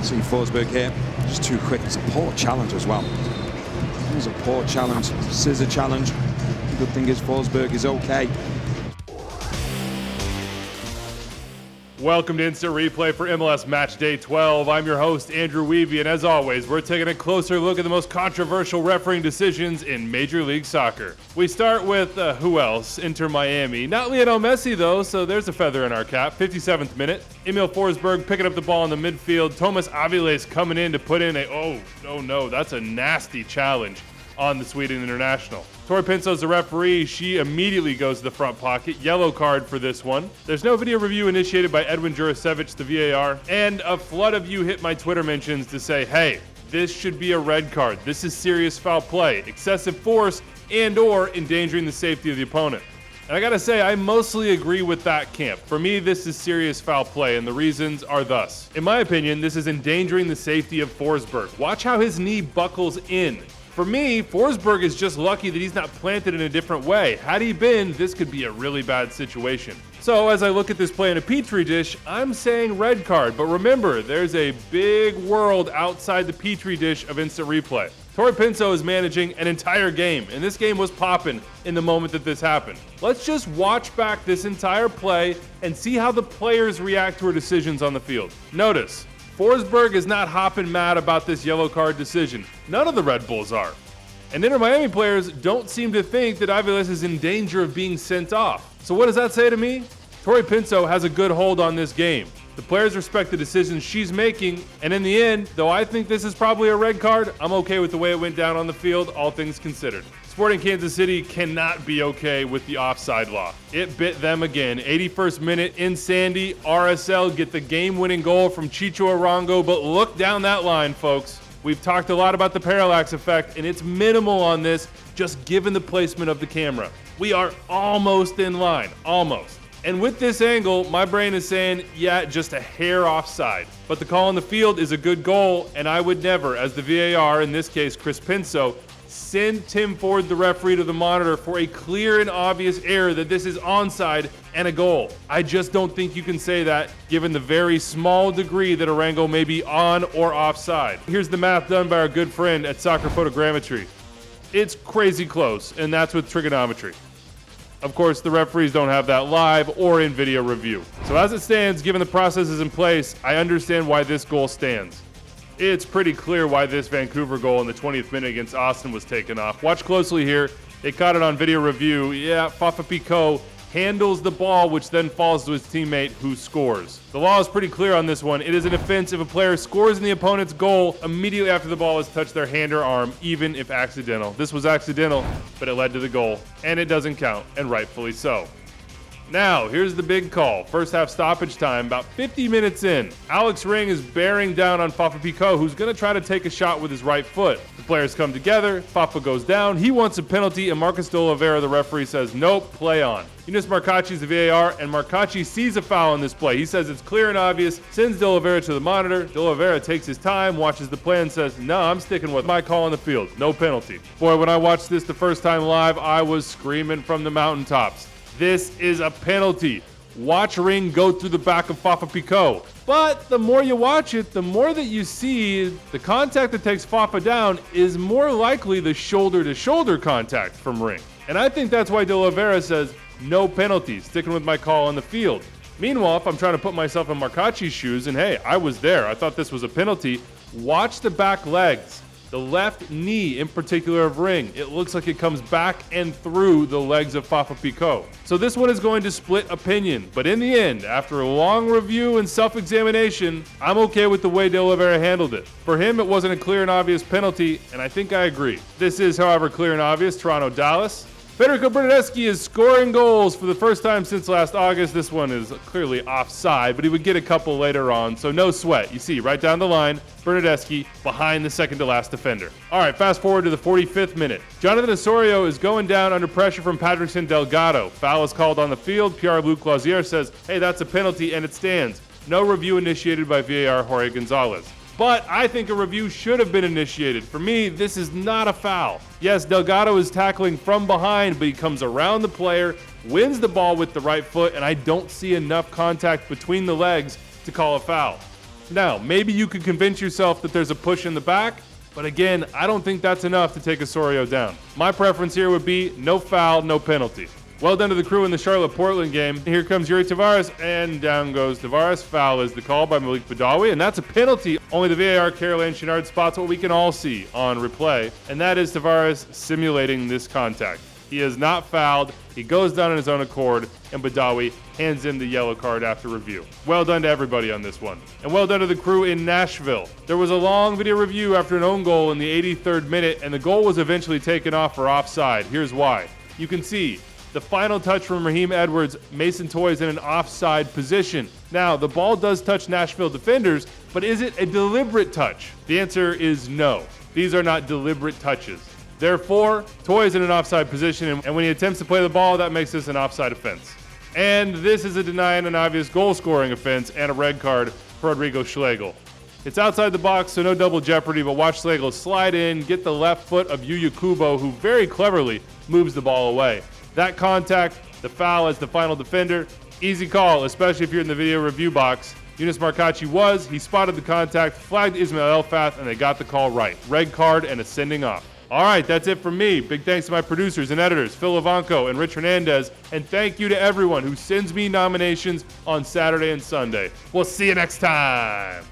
See Forsberg here, just too quick. It's a poor challenge as well. It was a poor challenge, scissor challenge. The good thing is Forsberg is okay. Welcome to Instant Replay for MLS Match Day 12. I'm your host, Andrew Wiebe, and as always, we're taking a closer look at the most controversial refereeing decisions in Major League Soccer. We start with, who else? Inter Miami. Not Lionel Messi, though, so there's a feather in our cap. 57th minute. Emil Forsberg picking up the ball in the midfield. Thomas Aviles coming in to put in no, that's a nasty challenge on the Sweden international. Tori Pinso's the referee. She immediately goes to the front pocket. Yellow card for this one. There's no video review initiated by Edwin Jurasevich, the VAR, and a flood of you hit my Twitter mentions to say, hey, this should be a red card. This is serious foul play, excessive force, and or endangering the safety of the opponent. And I gotta say, I mostly agree with that camp. For me, this is serious foul play, and the reasons are thus. In my opinion, this is endangering the safety of Forsberg. Watch how his knee buckles in. For me, Forsberg is just lucky that he's not planted in a different way. Had he been, this could be a really bad situation. So as I look at this play in a petri dish, I'm saying red card. But remember, there's a big world outside the petri dish of instant replay. Tori Pinso is managing an entire game, and this game was popping in the moment that this happened. Let's just watch back this entire play and see how the players react to her decisions on the field. Notice, Forsberg is not hopping mad about this yellow card decision. None of the Red Bulls are. And Inter Miami players don't seem to think that Aviles is in danger of being sent off. So what does that say to me? Tori Pinso has a good hold on this game. The players respect the decisions she's making, and in the end, though I think this is probably a red card, I'm okay with the way it went down on the field, all things considered. Sporting Kansas City cannot be okay with the offside law. It bit them again. 81st minute in Sandy, RSL get the game-winning goal from Chicho Arango, but look down that line, folks. We've talked a lot about the parallax effect, and it's minimal on this, just given the placement of the camera. We are almost in line, almost. And with this angle, my brain is saying, yeah, just a hair offside. But the call on the field is a good goal, and I would never, as the VAR, in this case Chris Pinso, send Tim Ford, the referee, to the monitor for a clear and obvious error that this is onside and a goal. I just don't think you can say that given the very small degree that Arango may be on or offside. Here's the math done by our good friend at Soccer Photogrammetry. It's crazy close, and that's with trigonometry. Of course, the referees don't have that live or in video review. So as it stands, given the processes in place, I understand why this goal stands. It's pretty clear why this Vancouver goal in the 20th minute against Austin was taken off. Watch closely here. They caught it on video review. Yeah, Fafa Picault handles the ball, which then falls to his teammate, who scores. The law is pretty clear on this one. It is an offense if a player scores in the opponent's goal immediately after the ball has touched their hand or arm, even if accidental. This was accidental, but it led to the goal, and it doesn't count, and rightfully so. Now, here's the big call. First half stoppage time, about 50 minutes in. Alex Ring is bearing down on Fafa Picault, who's going to try to take a shot with his right foot. The players come together, Fafa goes down, he wants a penalty, and Marcus de Oliveira, the referee, says, nope, play on. Eunice Marcacci's the VAR, and Marcacci sees a foul in this play. He says it's clear and obvious, sends de Oliveira to the monitor. De Oliveira takes his time, watches the play, and says, no, I'm sticking with my call on the field. No penalty. Boy, when I watched this the first time live, I was screaming from the mountaintops. This is a penalty. Watch Ring go through the back of Fafa Picault. But the more you watch it, the more that you see the contact that takes Fafa down is more likely the shoulder-to-shoulder contact from Ring. And I think that's why De Oliveira says, no penalty, sticking with my call on the field. Meanwhile, if I'm trying to put myself in Marcacci's shoes, and hey, I was there, I thought this was a penalty, watch the back legs. The left knee, in particular of Ring, it looks like it comes back and through the legs of Fafa Picault. So this one is going to split opinion, but in the end, after a long review and self-examination, I'm okay with the way De Oliveira handled it. For him, it wasn't a clear and obvious penalty, and I think I agree. This is, however, clear and obvious. Toronto-Dallas. Federico Bernardeschi is scoring goals for the first time since last August. This one is clearly offside, but he would get a couple later on, so no sweat. You see, right down the line, Bernardeschi behind the second-to-last defender. All right, fast forward to the 45th minute. Jonathan Osorio is going down under pressure from Patrickson Delgado. Foul is called on the field. Pierre-Luc Clozier says, hey, that's a penalty, and it stands. No review initiated by VAR Jorge Gonzalez. But I think a review should have been initiated. For me, this is not a foul. Yes, Delgado is tackling from behind, but he comes around the player, wins the ball with the right foot, and I don't see enough contact between the legs to call a foul. Now, maybe you could convince yourself that there's a push in the back, but again, I don't think that's enough to take Osorio down. My preference here would be no foul, no penalty. Well done to the crew in the Charlotte-Portland game. Here comes Yuri Tavares, and down goes Tavares. Foul is the call by Malik Badawi, and that's a penalty. Only the VAR Caroline Chenard spots what we can all see on replay, and that is Tavares simulating this contact. He is not fouled. He goes down on his own accord, and Badawi hands him the yellow card after review. Well done to everybody on this one. And well done to the crew in Nashville. There was a long video review after an own goal in the 83rd minute, and the goal was eventually taken off for offside. Here's why. You can see the final touch from Raheem Edwards, Mason Toye in an offside position. Now, the ball does touch Nashville defenders, but is it a deliberate touch? The answer is no. These are not deliberate touches. Therefore, Toye is in an offside position, and when he attempts to play the ball, that makes this an offside offense. And this is a denying an obvious goal-scoring offense and a red card for Rodrigo Schlegel. It's outside the box, so no double jeopardy, but watch Schlegel slide in, get the left foot of Yuya Kubo, who very cleverly moves the ball away. That contact, the foul as the final defender, easy call, especially if you're in the video review box. Yunus Markachi he spotted the contact, flagged Ismail Elfath, and they got the call right. Red card and a sending off. All right, that's it from me. Big thanks to my producers and editors, Phil Ivanko and Rich Hernandez, and thank you to everyone who sends me nominations on Saturday and Sunday. We'll see you next time.